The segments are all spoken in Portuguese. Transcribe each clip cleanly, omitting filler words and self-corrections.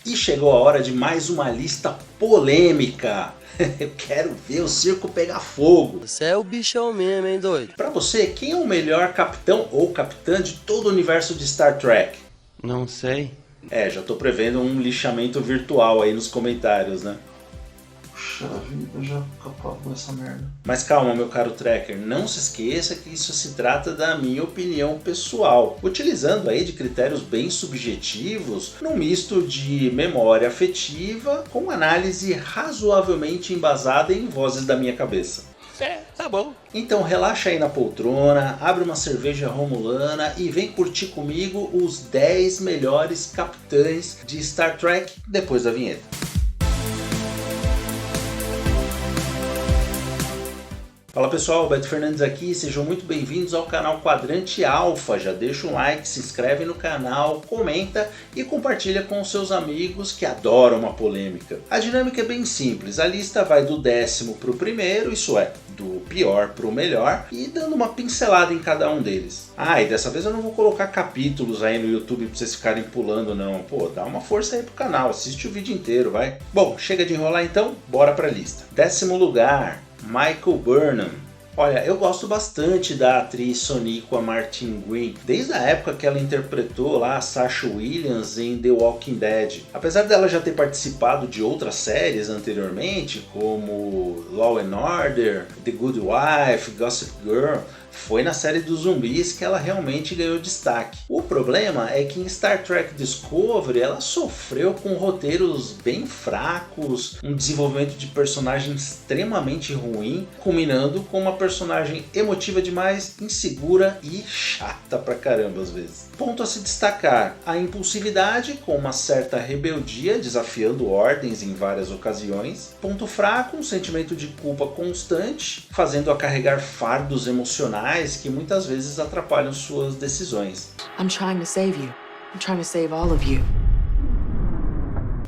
E chegou a hora de mais uma lista polêmica. Eu quero ver o circo pegar fogo. Você é o bichão mesmo, hein, doido? Pra você, quem é o melhor capitão ou capitã de todo o universo de Star Trek? Não sei. Já tô prevendo um lixamento virtual aí nos comentários, né? Puxa vida, já acabou essa merda. Mas calma, meu caro Trekker, não se esqueça que isso se trata da minha opinião pessoal, utilizando aí de critérios bem subjetivos, num misto de memória afetiva com análise razoavelmente embasada em vozes da minha cabeça. Tá bom. Então relaxa aí na poltrona, abre uma cerveja romulana e vem curtir comigo os 10 melhores capitães de Star Trek depois da vinheta. Fala pessoal, Beto Fernandes aqui, sejam muito bem-vindos ao canal Quadrante Alpha. Já deixa um like, se inscreve no canal, comenta e compartilha com os seus amigos que adoram uma polêmica. A dinâmica é bem simples, a lista vai do 10º para o primeiro, isso é, do pior para o melhor, e dando uma pincelada em cada um deles. E dessa vez eu não vou colocar capítulos aí no YouTube para vocês ficarem pulando não. Pô, dá uma força aí pro canal, assiste o vídeo inteiro, vai. Bom, chega de enrolar então, bora pra lista. 10º lugar, Michael Burnham. Olha, eu gosto bastante da atriz Sonequa Martin Green, desde a época que ela interpretou lá a Sasha Williams em The Walking Dead. Apesar dela já ter participado de outras séries anteriormente, como Law and Order, The Good Wife, Gossip Girl, foi na série dos zumbis que ela realmente ganhou destaque. O problema é que em Star Trek Discovery ela sofreu com roteiros bem fracos, um desenvolvimento de personagem extremamente ruim, culminando com uma personagem emotiva demais, insegura e chata pra caramba às vezes. Ponto a se destacar, a impulsividade com uma certa rebeldia, desafiando ordens em várias ocasiões. Ponto fraco, um sentimento de culpa constante, fazendo-a carregar fardos emocionais que muitas vezes atrapalham suas decisões. I'm trying to save you. I'm trying to save all of you.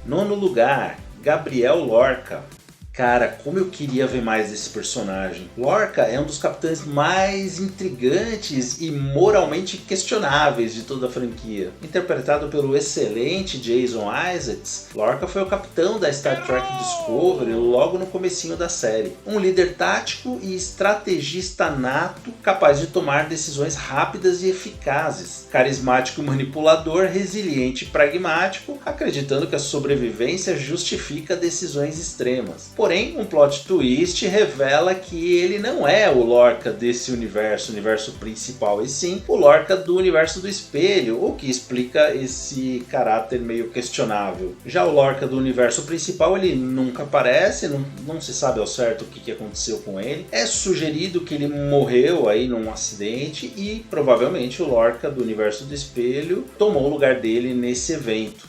9º lugar, Gabriel Lorca. Cara, como eu queria ver mais desse personagem. Lorca é um dos capitães mais intrigantes e moralmente questionáveis de toda a franquia. Interpretado pelo excelente Jason Isaacs, Lorca foi o capitão da Star Trek Discovery logo no comecinho da série. Um líder tático e estrategista nato, capaz de tomar decisões rápidas e eficazes. Carismático e manipulador, resiliente e pragmático, acreditando que a sobrevivência justifica decisões extremas. Porém, um plot twist revela que ele não é o Lorca desse universo principal, e sim o Lorca do universo do espelho, o que explica esse caráter meio questionável. Já o Lorca do universo principal, ele nunca aparece, não se sabe ao certo o que aconteceu com ele. É sugerido que ele morreu aí num acidente e provavelmente o Lorca do universo do espelho tomou o lugar dele nesse evento.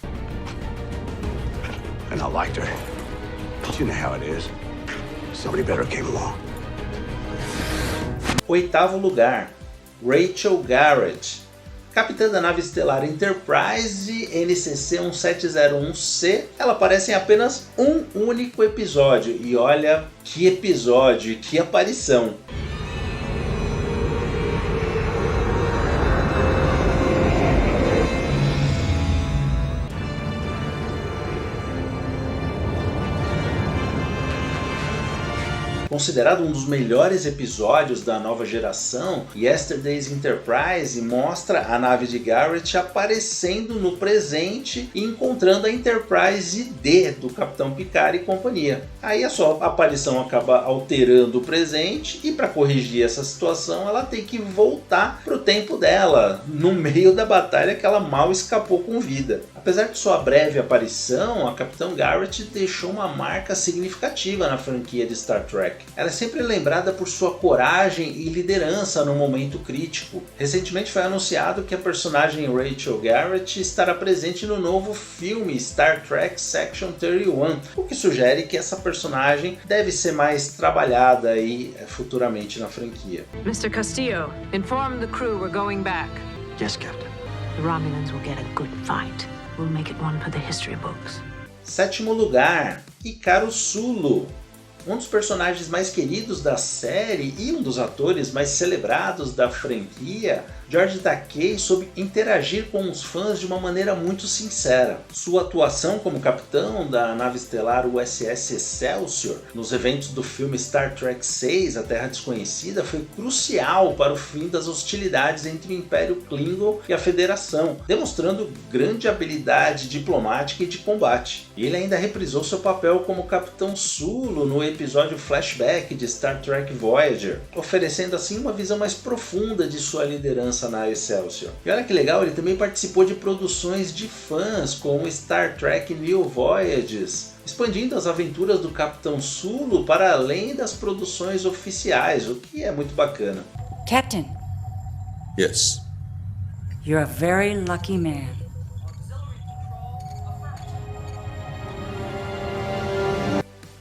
And I liked her. You know how it is. Somebody better came along. 8º lugar, Rachel Garrett. Capitã da nave estelar Enterprise NCC 1701C, ela aparece em apenas um único episódio. E olha que episódio, que aparição! Considerado um dos melhores episódios da nova geração, Yesterday's Enterprise mostra a nave de Garrett aparecendo no presente e encontrando a Enterprise D do Capitão Picard e companhia. Aí a sua aparição acaba alterando o presente e para corrigir essa situação ela tem que voltar para o tempo dela, no meio da batalha que ela mal escapou com vida. Apesar de sua breve aparição, a Capitã Garrett deixou uma marca significativa na franquia de Star Trek. Ela é sempre lembrada por sua coragem e liderança no momento crítico. Recentemente foi anunciado que a personagem Rachel Garrett estará presente no novo filme Star Trek Section 31, o que sugere que essa personagem deve ser mais trabalhada aí futuramente na franquia. Mr. Castillo, inform the crew we're going back. Yes, Captain. The Romulans will get a good fight. We'll make it one for the history books. 7º lugar, Hikaru Sulu. Um dos personagens mais queridos da série e um dos atores mais celebrados da franquia, George Takei soube interagir com os fãs de uma maneira muito sincera. Sua atuação como capitão da nave estelar USS Excelsior nos eventos do filme Star Trek VI, A Terra Desconhecida, foi crucial para o fim das hostilidades entre o Império Klingon e a Federação, demonstrando grande habilidade diplomática e de combate. E ele ainda reprisou seu papel como Capitão Sulu no episódio Flashback de Star Trek Voyager, oferecendo assim uma visão mais profunda de sua liderança na Excelsior. E olha que legal, ele também participou de produções de fãs como Star Trek New Voyages, expandindo as aventuras do Capitão Sulu para além das produções oficiais, o que é muito bacana. Captain, Yes. you're a very lucky man.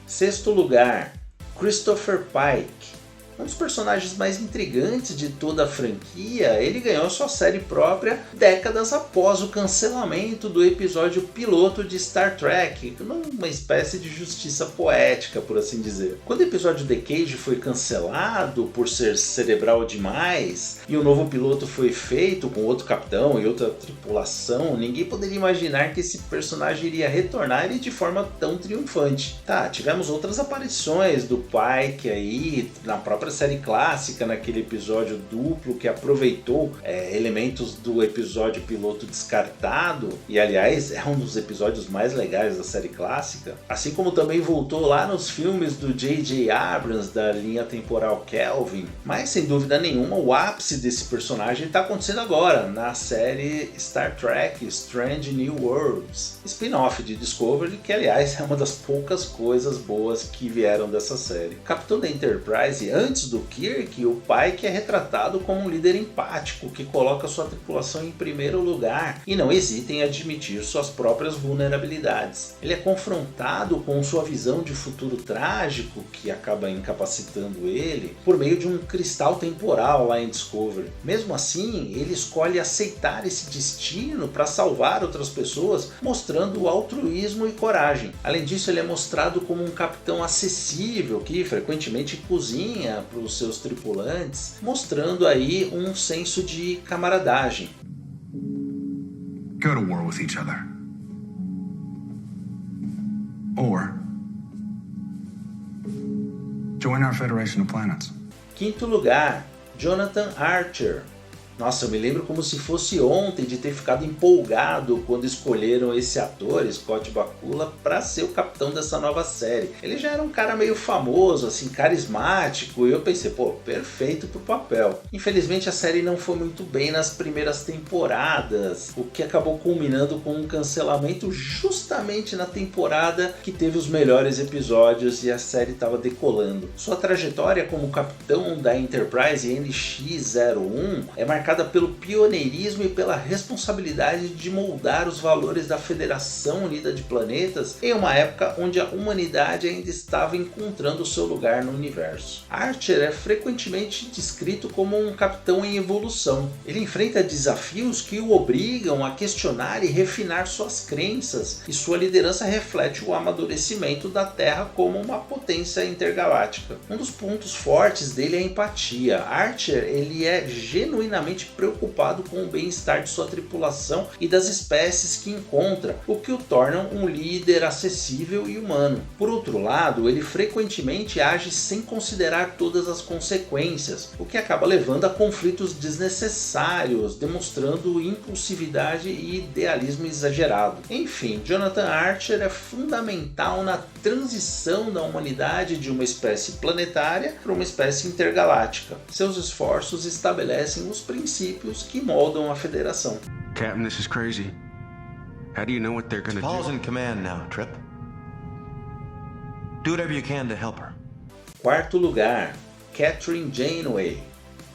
Sexto lugar, Christopher Pike. Um dos personagens mais intrigantes de toda a franquia, ele ganhou sua série própria décadas após o cancelamento do episódio piloto de Star Trek, numa espécie de justiça poética, por assim dizer. Quando o episódio The Cage foi cancelado por ser cerebral demais e o novo piloto foi feito com outro capitão e outra tripulação, ninguém poderia imaginar que esse personagem iria retornar e de forma tão triunfante. Tá, tivemos outras aparições do Pike aí na própria série clássica, naquele episódio duplo que aproveitou elementos do episódio piloto descartado, e aliás é um dos episódios mais legais da série clássica, assim como também voltou lá nos filmes do J.J. Abrams da linha temporal Kelvin. Mas sem dúvida nenhuma o ápice desse personagem está acontecendo agora na série Star Trek Strange New Worlds, spin-off de Discovery, que aliás é uma das poucas coisas boas que vieram dessa série. Capitão da Enterprise, antes do Kirk, o Pike é retratado como um líder empático que coloca sua tripulação em primeiro lugar e não hesita em admitir suas próprias vulnerabilidades. Ele é confrontado com sua visão de futuro trágico, que acaba incapacitando ele, por meio de um cristal temporal lá em Discovery. Mesmo assim, ele escolhe aceitar esse destino para salvar outras pessoas, mostrando altruísmo e coragem. Além disso, ele é mostrado como um capitão acessível que frequentemente cozinha para os seus tripulantes, mostrando aí um senso de camaradagem. Go to war with each other. Or join our Federation of Planets. Quinto lugar, Jonathan Archer. Nossa, eu me lembro como se fosse ontem de ter ficado empolgado quando escolheram esse ator, Scott Bakula, para ser o capitão dessa nova série. Ele já era um cara meio famoso, assim, carismático, e eu pensei, pô, perfeito pro papel. Infelizmente a série não foi muito bem nas primeiras temporadas, o que acabou culminando com um cancelamento justamente na temporada que teve os melhores episódios e a série estava decolando. Sua trajetória como capitão da Enterprise NX-01 é marcada pelo pioneirismo e pela responsabilidade de moldar os valores da Federação Unida de Planetas em uma época onde a humanidade ainda estava encontrando seu lugar no universo. Archer é frequentemente descrito como um capitão em evolução. Ele enfrenta desafios que o obrigam a questionar e refinar suas crenças, e sua liderança reflete o amadurecimento da Terra como uma potência intergaláctica. Um dos pontos fortes dele é a empatia. Archer, ele é genuinamente preocupado com o bem-estar de sua tripulação e das espécies que encontra, o que o torna um líder acessível e humano. Por outro lado, ele frequentemente age sem considerar todas as consequências, o que acaba levando a conflitos desnecessários, demonstrando impulsividade e idealismo exagerado. Enfim, Jonathan Archer é fundamental na transição da humanidade de uma espécie planetária para uma espécie intergaláctica. Seus esforços estabelecem os princípios que moldam a Federação. Captain, this is crazy. How do you know what they're gonna Paul's do? in command now, Trip. Do whatever you can to help her. Quarto lugar, Kathryn Janeway.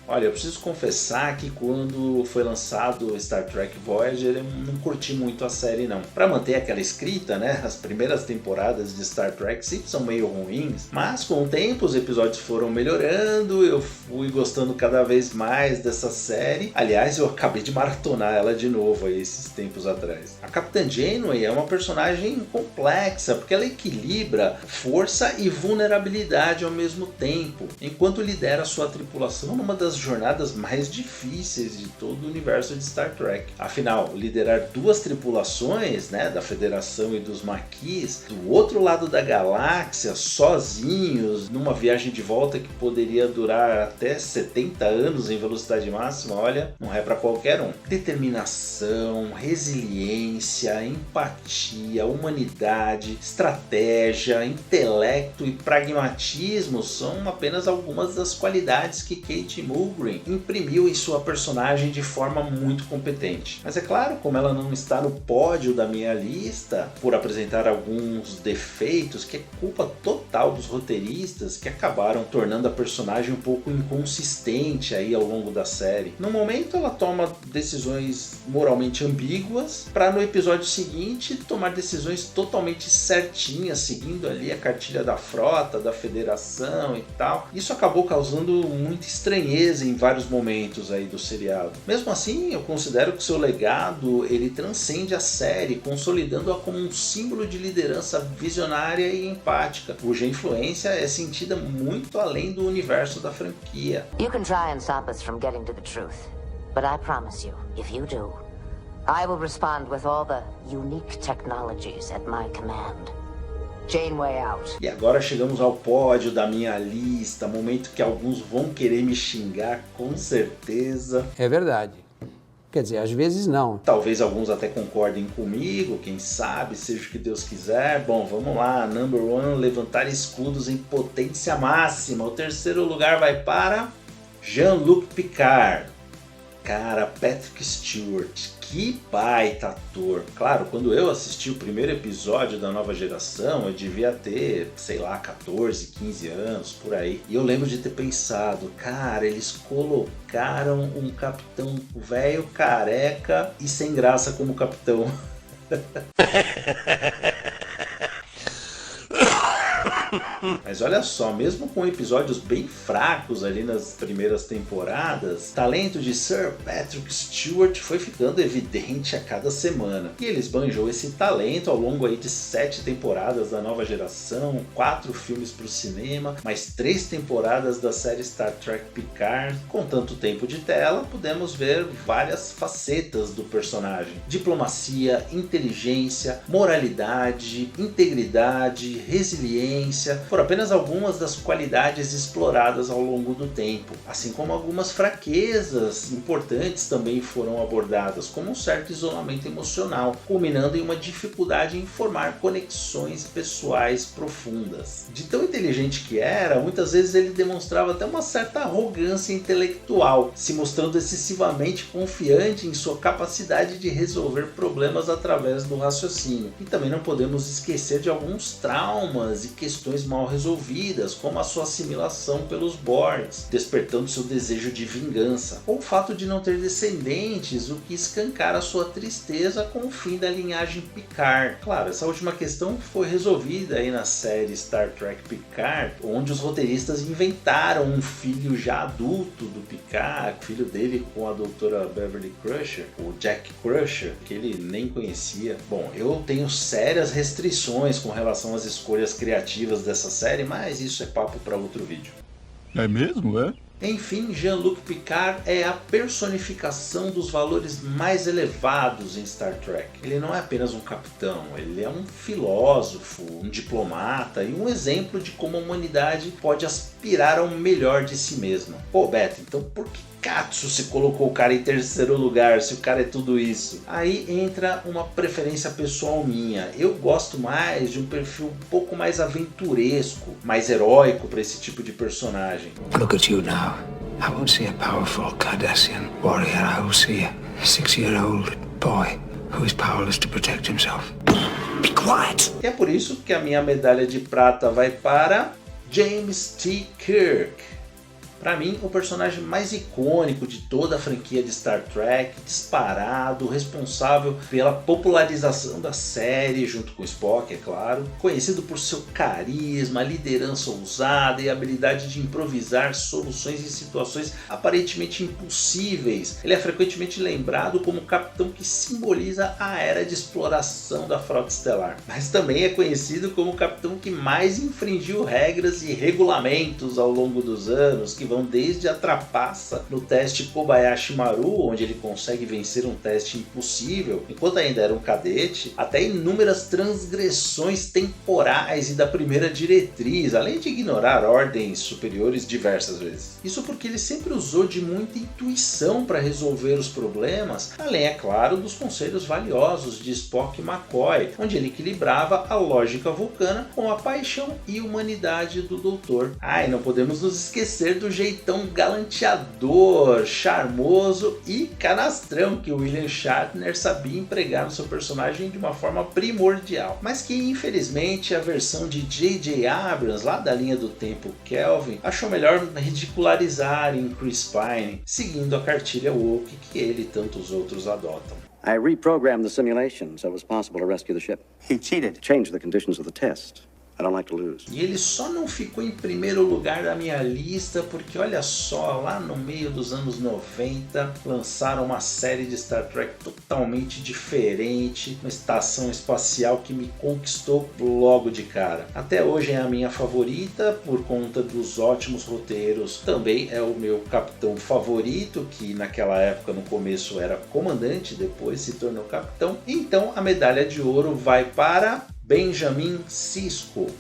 Olha, eu preciso confessar que quando foi lançado Star Trek Voyager eu não curti muito a série não. Para manter aquela escrita, né, as primeiras temporadas de Star Trek sempre são meio ruins, mas com o tempo os episódios foram melhorando, eu fui gostando cada vez mais dessa série. Aliás, eu acabei de maratonar ela de novo aí esses tempos atrás. A Capitã Janeway é uma personagem complexa, porque ela equilibra força e vulnerabilidade ao mesmo tempo, enquanto lidera sua tripulação numa das das jornadas mais difíceis de todo o universo de Star Trek. Afinal, liderar duas tripulações, né, da Federação e dos Maquis, do outro lado da galáxia, sozinhos, numa viagem de volta que poderia durar até 70 anos em velocidade máxima, olha, não é para qualquer um. Determinação, resiliência, empatia, humanidade, estratégia, intelecto e pragmatismo são apenas algumas das qualidades que Kate Mulgrew imprimiu em sua personagem de forma muito competente. Mas é claro, como ela não está no pódio da minha lista, por apresentar alguns defeitos, que é culpa total dos roteiristas que acabaram tornando a personagem um pouco inconsistente aí ao longo da série. No momento ela toma decisões moralmente ambíguas, para no episódio seguinte tomar decisões totalmente certinhas, seguindo ali a cartilha da frota, da federação e tal. Isso acabou causando muita estranheza em vários momentos aí do seriado. Mesmo assim, eu considero que seu legado ele transcende a série, consolidando-a como um símbolo de liderança visionária e empática, cuja influência é sentida muito além do universo da franquia. You can try and stop us from getting to the truth, but I promise you, if you do, I will respond with all the unique technologies at my command. Janeway out. E agora chegamos ao pódio da minha lista, momento que alguns vão querer me xingar com certeza. É verdade. Quer dizer, às vezes não. Talvez alguns até concordem comigo, quem sabe, seja o que Deus quiser. Bom, vamos lá, number one, levantar escudos em potência máxima. O terceiro lugar vai para Jean-Luc Picard. Cara, Patrick Stewart, que baita ator. Claro, quando eu assisti o primeiro episódio da nova geração, eu devia ter, sei lá, 14, 15 anos, por aí. E eu lembro de ter pensado, cara, eles colocaram um capitão velho, careca e sem graça como capitão. Mas olha só, mesmo com episódios bem fracos ali nas primeiras temporadas, o talento de Sir Patrick Stewart foi ficando evidente a cada semana. E ele esbanjou esse talento ao longo aí de 7 temporadas da nova geração, 4 filmes para o cinema, mais 3 temporadas da série Star Trek Picard. Com tanto tempo de tela, podemos ver várias facetas do personagem. Diplomacia, inteligência, moralidade, integridade, resiliência, foram apenas algumas das qualidades exploradas ao longo do tempo, assim como algumas fraquezas importantes também foram abordadas, como um certo isolamento emocional, culminando em uma dificuldade em formar conexões pessoais profundas. De tão inteligente que era, muitas vezes ele demonstrava até uma certa arrogância intelectual, se mostrando excessivamente confiante em sua capacidade de resolver problemas através do raciocínio. E também não podemos esquecer de alguns traumas e questões mal resolvidas, como a sua assimilação pelos Borgs, despertando seu desejo de vingança, ou o fato de não ter descendentes, o que escancara sua tristeza com o fim da linhagem Picard. Claro, essa última questão foi resolvida aí na série Star Trek Picard, onde os roteiristas inventaram um filho já adulto do Picard, o filho dele com a doutora Beverly Crusher, o Jack Crusher, que ele nem conhecia. Bom, eu tenho sérias restrições com relação às escolhas criativas dessa série, mas isso é papo para outro vídeo. É mesmo, é? Enfim, Jean-Luc Picard é a personificação dos valores mais elevados em Star Trek. Ele não é apenas um capitão, ele é um filósofo, um diplomata e um exemplo de como a humanidade pode aspirar ao melhor de si mesma. Pô, Beto, então por que Katsu se colocou o cara em terceiro lugar, se o cara é tudo isso? Aí entra uma preferência pessoal minha. Eu gosto mais de um perfil um pouco mais aventuresco, mais heróico para esse tipo de personagem. Look at you now. I won't see a powerful Cardassian warrior. I will see a 6-year-old boy who is powerless to protect himself. Be quiet! E é por isso que a minha medalha de prata vai para James T. Kirk. Para mim, o personagem mais icônico de toda a franquia de Star Trek, disparado, responsável pela popularização da série, junto com Spock, é claro, conhecido por seu carisma, liderança ousada e habilidade de improvisar soluções em situações aparentemente impossíveis. Ele é frequentemente lembrado como o capitão que simboliza a era de exploração da frota estelar, mas também é conhecido como o capitão que mais infringiu regras e regulamentos ao longo dos anos, que vão desde a trapaça no teste Kobayashi Maru, onde ele consegue vencer um teste impossível enquanto ainda era um cadete, até inúmeras transgressões temporais e da primeira diretriz, além de ignorar ordens superiores diversas vezes. Isso porque ele sempre usou de muita intuição para resolver os problemas, além, é claro, dos conselhos valiosos de Spock e McCoy, onde ele equilibrava a lógica vulcana com a paixão e humanidade do doutor. E não podemos nos esquecer do jeitão galanteador, charmoso e canastrão que o William Shatner sabia empregar no seu personagem de uma forma primordial, mas que infelizmente a versão de J.J. Abrams, lá da linha do tempo Kelvin, achou melhor ridicularizar em Chris Pine, seguindo a cartilha woke que ele e tantos outros adotam. I reprogrammed the simulation so it was possible to rescue the ship. He cheated. Changed the conditions of the test. I don't like to lose. E ele só não ficou em primeiro lugar da minha lista porque, olha só, lá no meio dos anos 90 lançaram uma série de Star Trek totalmente diferente, uma estação espacial que me conquistou logo de cara. Até hoje é a minha favorita por conta dos ótimos roteiros. Também é o meu capitão favorito, que naquela época no começo era comandante, depois se tornou capitão. Então a medalha de ouro vai para Benjamin Sisko,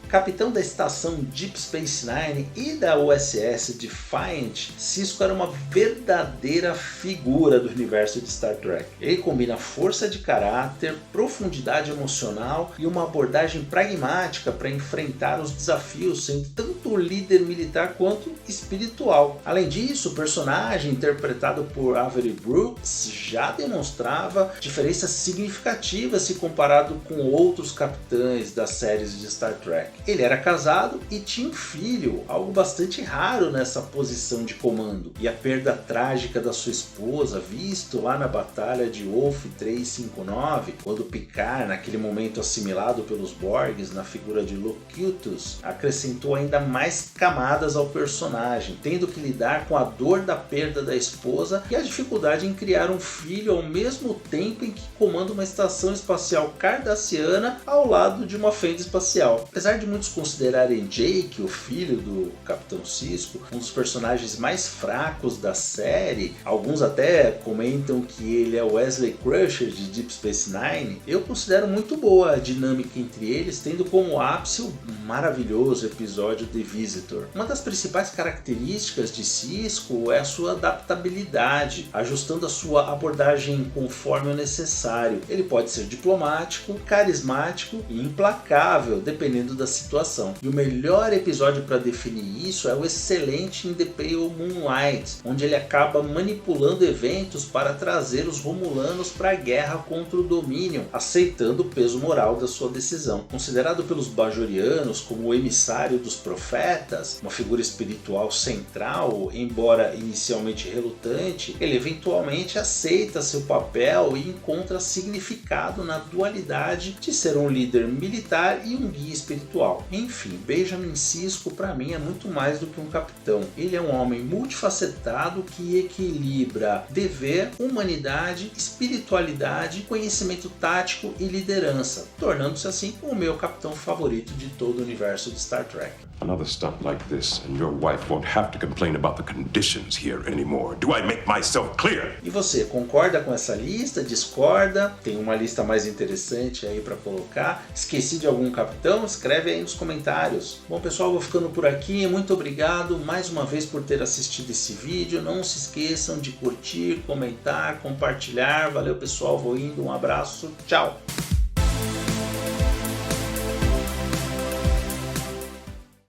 capitão da estação Deep Space Nine e da USS Defiant. Sisko era uma verdadeira figura do universo de Star Trek. Ele combina força de caráter, profundidade emocional e uma abordagem pragmática para enfrentar os desafios, sendo tanto líder militar quanto espiritual. Além disso, o personagem interpretado por Avery Brooks já demonstrava diferenças significativas se comparado com outros capitães das séries de Star Trek. Ele era casado e tinha um filho, algo bastante raro nessa posição de comando. E a perda trágica da sua esposa, visto lá na batalha de Wolf 359, quando Picard, naquele momento assimilado pelos Borgs na figura de Locutus, acrescentou ainda mais camadas ao personagem, tendo que lidar com a dor da perda da esposa e a dificuldade em criar um filho ao mesmo tempo em que comanda uma estação espacial cardassiana ao lado de uma fenda espacial. Apesar de muitos considerarem Jake, o filho do Capitão Sisko, um dos personagens mais fracos da série, alguns até comentam que ele é o Wesley Crusher de Deep Space Nine, eu considero muito boa a dinâmica entre eles, tendo como ápice o maravilhoso episódio The Visitor. Uma das principais características de Sisko é a sua adaptabilidade, ajustando a sua abordagem conforme o necessário. Ele pode ser diplomático, carismático e implacável, dependendo da situação. E o melhor episódio para definir isso é o excelente In the Pale Moonlight, onde ele acaba manipulando eventos para trazer os Romulanos para a guerra contra o Dominion, aceitando o peso moral da sua decisão. Considerado pelos Bajorianos como o emissário dos profetas, uma figura espiritual central, embora inicialmente relutante, ele eventualmente aceita seu papel e encontra significado na dualidade de ser um líder militar e um guia espiritual. Enfim, Benjamin Sisko para mim é muito mais do que um capitão. Ele é um homem multifacetado que equilibra dever, humanidade, espiritualidade, conhecimento tático e liderança, tornando-se assim o meu capitão favorito de todo o universo de Star Trek. Another stunt like this and your wife won't have to complain about the conditions here anymore. Do I make myself clear? E você, concorda com essa lista? Discorda? Tem uma lista mais interessante aí para colocar? Esqueci de algum capitão? Escreve aí nos comentários. Bom pessoal, vou ficando por aqui. Muito obrigado mais uma vez por ter assistido esse vídeo. Não se esqueçam de curtir, comentar, compartilhar. Valeu pessoal, vou indo. Um abraço. Tchau!